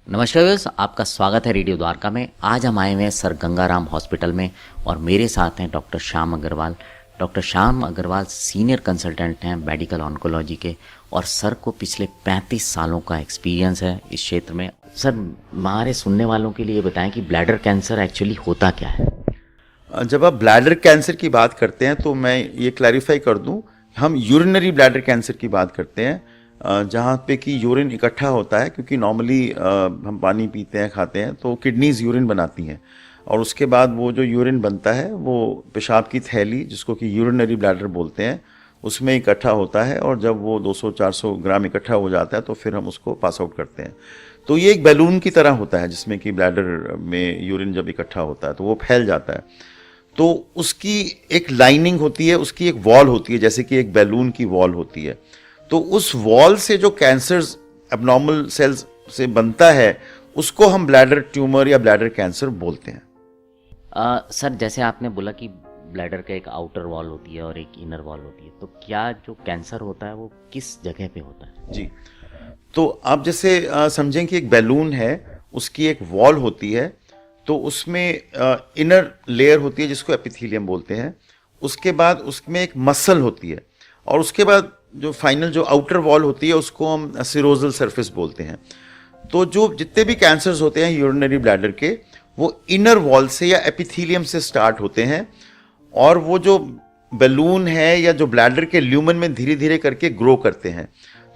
नमस्कार व्यूअर्स, आपका स्वागत है रेडियो द्वारका में। आज हम आए हुए हैं सर गंगाराम हॉस्पिटल में और मेरे साथ हैं doctor Shyam Agarwal. Doctor Shyam Agarwal senior consultant हैं मेडिकल ऑन्कोलॉजी के और सर को पिछले 35 सालों का एक्सपीरियंस है इस क्षेत्र में। सर, हमारे सुनने वालों के लिए बताएं कि ब्लैडर कैंसर एक्चुअली होता क्या है। जब आप ब्लैडर कैंसर की बात करते हैं तो मैं ये क्लैरिफाई कर दूं, हम यूरिनरी ब्लैडर कैंसर की बात करते हैं, जहाँ पे कि यूरिन इकट्ठा होता है। क्योंकि नॉर्मली हम पानी पीते हैं, खाते हैं, तो किडनीज यूरिन बनाती हैं और उसके बाद वो जो यूरिन बनता है वो पेशाब की थैली, जिसको कि यूरिनरी ब्लैडर बोलते हैं, उसमें इकट्ठा होता है। और जब वो 200-400 ग्राम इकट्ठा हो जाता है तो फिर हम उसको पास आउट करते हैं। तो ये एक बैलून की तरह होता है जिसमें कि ब्लैडर में यूरिन जब इकट्ठा होता है तो वो फैल जाता है। तो उसकी एक लाइनिंग होती है, उसकी एक वॉल होती है, जैसे कि एक बैलून की वॉल होती है। तो उस वॉल से जो कैंसर्स एबनॉर्मल सेल्स से बनता है उसको हम ब्लैडर ट्यूमर या ब्लैडर कैंसर बोलते हैं। सर, जैसे आपने बोला कि ब्लैडर का एक आउटर वॉल होती है और एक इनर वॉल होती है, तो क्या जो कैंसर होता है वो किस जगह पे होता है? जी, तो आप जैसे समझें कि एक बैलून है, उसकी एक वॉल होती है, तो उसमें इनर लेयर होती है जिसको एपिथेलियम बोलते हैं। उसके बाद उसमें एक मसल होती है और उसके बाद जो फाइनल जो आउटर वॉल होती है उसको हम सिरोजल सरफेस बोलते हैं। तो जो जितने भी कैंसर्स होते हैं यूरिनरी ब्लैडर के, वो इनर वॉल से या एपिथेलियम से स्टार्ट होते हैं और वो जो बैलून है या जो ब्लैडर के ल्यूमन में धीरे धीरे करके ग्रो करते हैं।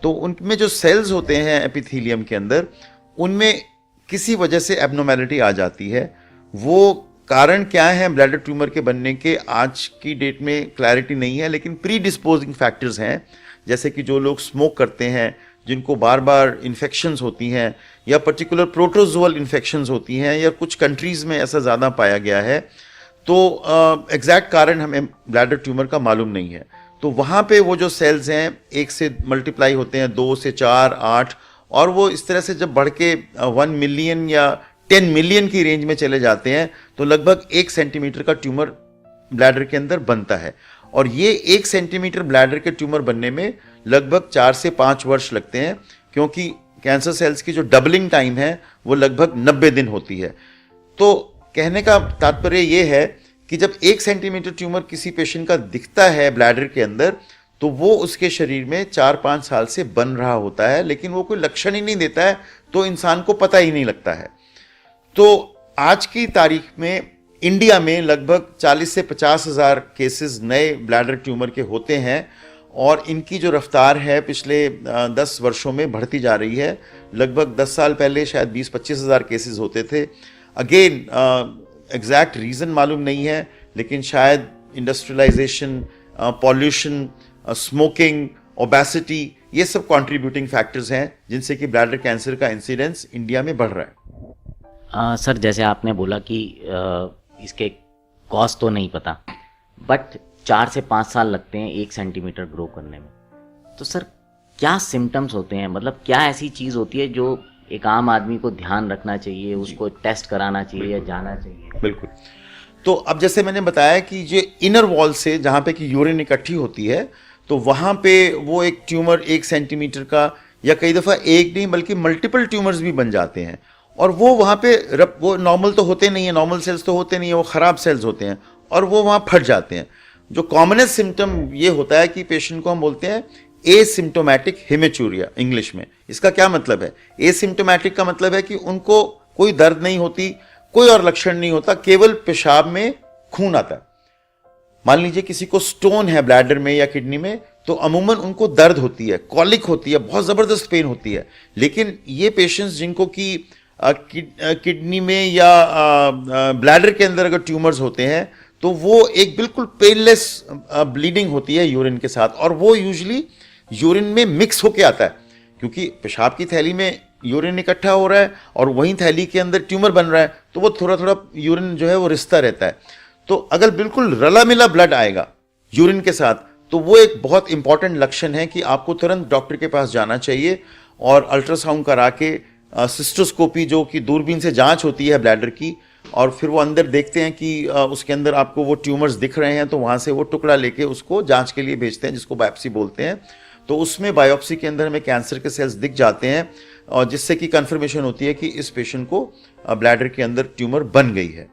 तो उनमें जो सेल्स होते हैं एपिथेलियम के अंदर, उनमें किसी वजह से एबनॉर्मेलिटी आ जाती है। वो कारण क्या है ब्लैडर ट्यूमर के बनने के, आज की डेट में क्लैरिटी नहीं है, लेकिन प्री डिस्पोजिंग फैक्टर्स हैं, जैसे कि जो लोग स्मोक करते हैं, जिनको बार बार इन्फेक्शंस होती हैं या पर्टिकुलर प्रोटोजोअल इन्फेक्शंस होती हैं, या कुछ कंट्रीज़ में ऐसा ज़्यादा पाया गया है। तो एग्जैक्ट कारण हमें ब्लैडर ट्यूमर का मालूम नहीं है। तो वहाँ पे वो जो सेल्स हैं एक से मल्टीप्लाई होते हैं, 2 से 4, 8, और वो इस तरह से जब बढ़ के 1 मिलियन या 10 मिलियन की रेंज में चले जाते हैं तो लगभग 1 सेंटीमीटर का ट्यूमर ब्लैडर के अंदर बनता है। और ये 1 सेंटीमीटर ब्लैडर के ट्यूमर बनने में लगभग 4 से 5 वर्ष लगते हैं, क्योंकि कैंसर सेल्स की जो डबलिंग टाइम है वो लगभग 90 दिन होती है। तो कहने का तात्पर्य ये है कि जब 1 सेंटीमीटर ट्यूमर किसी पेशेंट का दिखता है ब्लैडर के अंदर, तो वो उसके शरीर में 4-5 साल से बन रहा होता है, लेकिन वो कोई लक्षण ही नहीं देता है, तो इंसान को पता ही नहीं लगता है। तो आज की तारीख में इंडिया में लगभग 40 से 50 हज़ार केसेस नए ब्लैडर ट्यूमर के होते हैं और इनकी जो रफ्तार है पिछले 10 वर्षों में बढ़ती जा रही है। लगभग 10 साल पहले शायद 20-25 हज़ार केसेस होते थे। अगेन एग्जैक्ट रीज़न मालूम नहीं है, लेकिन शायद इंडस्ट्रियलाइजेशन, पॉल्यूशन, स्मोकिंग, ओबेसिटी, ये सब कंट्रीब्यूटिंग फैक्टर्स हैं जिनसे कि ब्लैडर कैंसर का इंसिडेंस इंडिया में बढ़ रहा है। सर, जैसे आपने बोला कि इसके कॉज तो नहीं पता, बट 4 से 5 साल लगते हैं 1 सेंटीमीटर ग्रो करने में। तो सर, क्या सिम्टम्स होते हैं, मतलब क्या ऐसी चीज़ होती है जो एक आम आदमी को ध्यान रखना चाहिए, उसको टेस्ट कराना चाहिए या जाना चाहिए? बिल्कुल। तो अब जैसे मैंने बताया कि ये इनर वॉल से जहाँ पे कि यूरिन इकट्ठी होती है, तो वहाँ पे वो एक ट्यूमर 1 सेंटीमीटर का, या कई दफ़ा एक नहीं बल्कि मल्टीपल ट्यूमर्स भी बन जाते हैं। और वो वहाँ पे वो नॉर्मल तो होते नहीं है, नॉर्मल सेल्स तो होते नहीं है, वो ख़राब सेल्स होते हैं और वो वहाँ फट जाते हैं। जो कॉमनेस्ट सिम्टम ये होता है कि पेशेंट को हम बोलते हैं एसिम्टोमेटिक हेमेचूरिया इंग्लिश में। इसका क्या मतलब है? एसिम्टोमेटिक का मतलब है कि उनको कोई दर्द नहीं होती, कोई और लक्षण नहीं होता, केवल पेशाब में खून आता है। मान लीजिए किसी को स्टोन है ब्लैडर में या किडनी में, तो अमूमन उनको दर्द होती है, कॉलिक होती है, बहुत ज़बरदस्त पेन होती है। लेकिन ये पेशेंट्स जिनको कि किडनी में या ब्लैडर के अंदर अगर ट्यूमर्स होते हैं, तो वो एक बिल्कुल पेनलेस ब्लीडिंग होती है यूरिन के साथ, और वो यूजुअली यूरिन में मिक्स होके आता है, क्योंकि पेशाब की थैली में यूरिन इकट्ठा हो रहा है और वहीं थैली के अंदर ट्यूमर बन रहा है, तो वो थोड़ा थोड़ा यूरिन जो है वो रिश्ता रहता है। तो अगर बिल्कुल रला मिला ब्लड आएगा यूरिन के साथ, तो वो एक बहुत इंपॉर्टेंट लक्षण है कि आपको तुरंत डॉक्टर के पास जाना चाहिए और अल्ट्रासाउंड करा के, सिस्टोस्कोपी जो कि दूरबीन से जांच होती है ब्लैडर की, और फिर वो अंदर देखते हैं कि उसके अंदर आपको वो ट्यूमर्स दिख रहे हैं, तो वहाँ से वो टुकड़ा लेके उसको जांच के लिए भेजते हैं, जिसको बायोप्सी बोलते हैं। तो उसमें बायोप्सी के अंदर हमें कैंसर के सेल्स दिख जाते हैं, और जिससे कि कंफर्मेशन होती है कि इस पेशेंट को ब्लैडर के अंदर ट्यूमर बन गई है।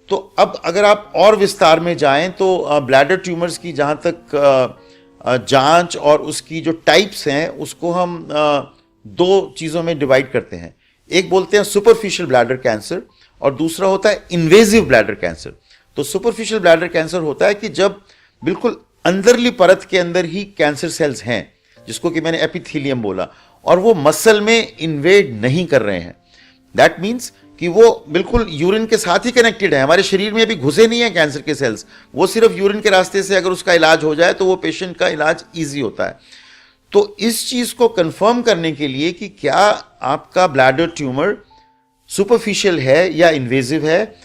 तो अब अगर आप और विस्तार में जाएं तो ब्लैडर ट्यूमर्स की जहां तक जांच और उसकी जो टाइप्स हैं उसको हम दो चीज़ों में डिवाइड करते हैं। एक बोलते हैं सुपरफिशियल ब्लैडर कैंसर और दूसरा होता है इन्वेजिव ब्लैडर कैंसर। तो सुपरफिशियल ब्लैडर कैंसर होता है कि जब बिल्कुल अंदरली परत के अंदर ही कैंसर सेल्स हैं, जिसको कि मैंने एपिथेलियम बोला, और वो मसल में इन्वेड नहीं कर रहे हैं। दैट मीन्स कि वो बिल्कुल यूरिन के साथ ही कनेक्टेड है, हमारे शरीर में अभी घुसे नहीं है कैंसर के सेल्स, वो सिर्फ यूरिन के रास्ते से अगर उसका इलाज हो जाए तो वो पेशेंट का इलाज ईजी होता है। तो इस चीज को कंफर्म करने के लिए कि क्या आपका ब्लैडर ट्यूमर सुपरफिशियल है या इन्वेजिव है,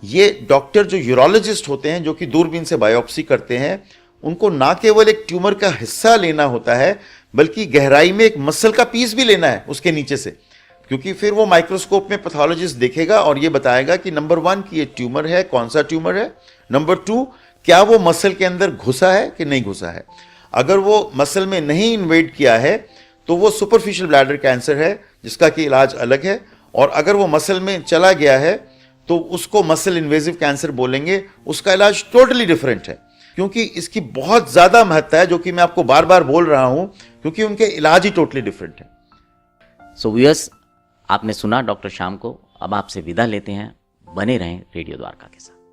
ये डॉक्टर जो यूरोलॉजिस्ट होते हैं, जो कि दूरबीन से बायोप्सी करते हैं, उनको ना केवल एक ट्यूमर का हिस्सा लेना होता है बल्कि गहराई में एक मसल का पीस भी लेना है उसके नीचे से, क्योंकि फिर वो माइक्रोस्कोप में पैथोलॉजिस्ट देखेगा और ये बताएगा कि नंबर 1 कि ये ट्यूमर है, कौन सा ट्यूमर है, नंबर 2 क्या वो मसल के अंदर घुसा है कि नहीं घुसा है। अगर वो मसल में नहीं इन्वेड किया है तो वो सुपरफिशियल ब्लैडर कैंसर है, जिसका कि इलाज अलग है, और अगर वो मसल में चला गया है तो उसको मसल इन्वेजिव कैंसर बोलेंगे, उसका इलाज टोटली डिफरेंट है। क्योंकि इसकी बहुत ज्यादा महत्ता है, जो कि मैं आपको बार बार बोल रहा हूं, क्योंकि उनके इलाज ही टोटली डिफरेंट है। सो व्यूअर्स, आपने सुना डॉक्टर श्याम को। अब आपसे विदा लेते हैं, बने रहें रेडियो द्वारका के साथ।